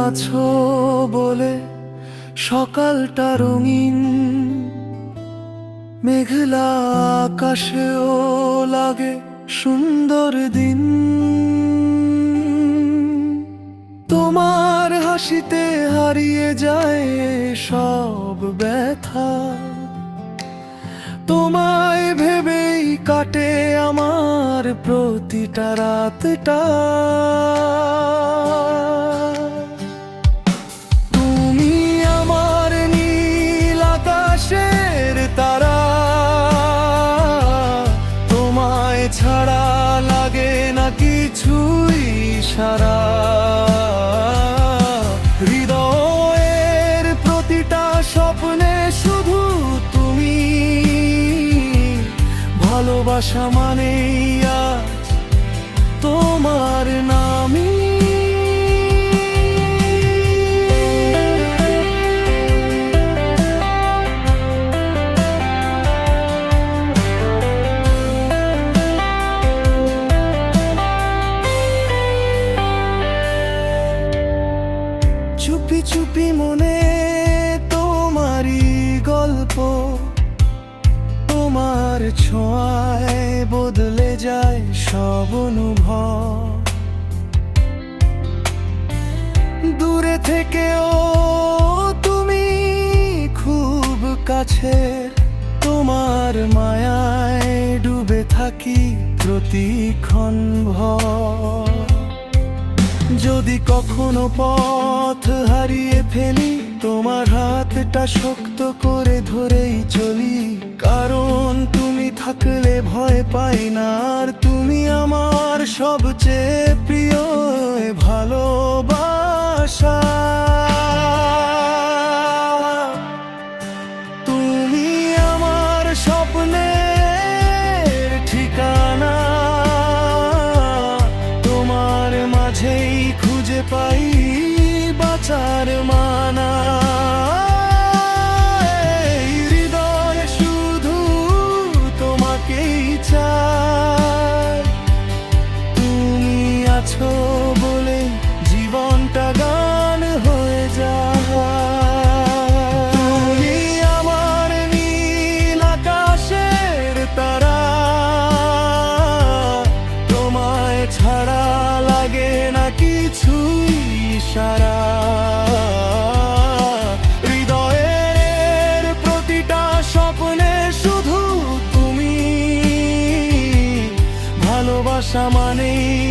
আছো বলে সকালটা রঙিন, মেঘলা আকাশেও লাগে সুন্দর দিন। তোমার হাসিতে হারিয়ে যায় সব ব্যথা, তোমায় ভেবেই কাটে আমার প্রতিটা রাতটা। তুমি আমার নীল আকাশের তারা, তোমায় ছাড়া লাগে না কিছুই সারা। হৃদয়ের প্রতিটা স্বপ্নে শুধু তুমি, ভালোবাসা মানেই আজ তোমার নামই। চুপি চুপি মনে তোমারই গল্প, তোমার ছোঁয়ায় বদলে যায় সব অনুভব। দূরে থেকেও তুমি খুব কাছে, তোমার মায়ায় ডুবে থাকি প্রতিক্ষণ ভর। যদি কখনো পথ হারিয়ে ফেলি, তোমার হাতটা শক্ত করে ধরেই চলি। কারণ তুমি থাকলে ভয় পাই না, আর তুমি আমার সবচেয়ে প্রিয় ভালোবাসা। তুমি আমার স্বপ্নের ঠিকানা, তোমার মাঝেই খুঁজে পাই বাঁচার মানা। হৃদয় শুধু তোমাকেই চায়, তুমি আছো বলে জীবনটা গান হয়ে যায়। তুমি আমার নীল আকাশের তারা, তোমায় ছাড়া লাগে না কিছুই সারা। হৃদয়ের প্রতিটা স্বপ্নে শুধু তুমি, ভালোবাসা মানেই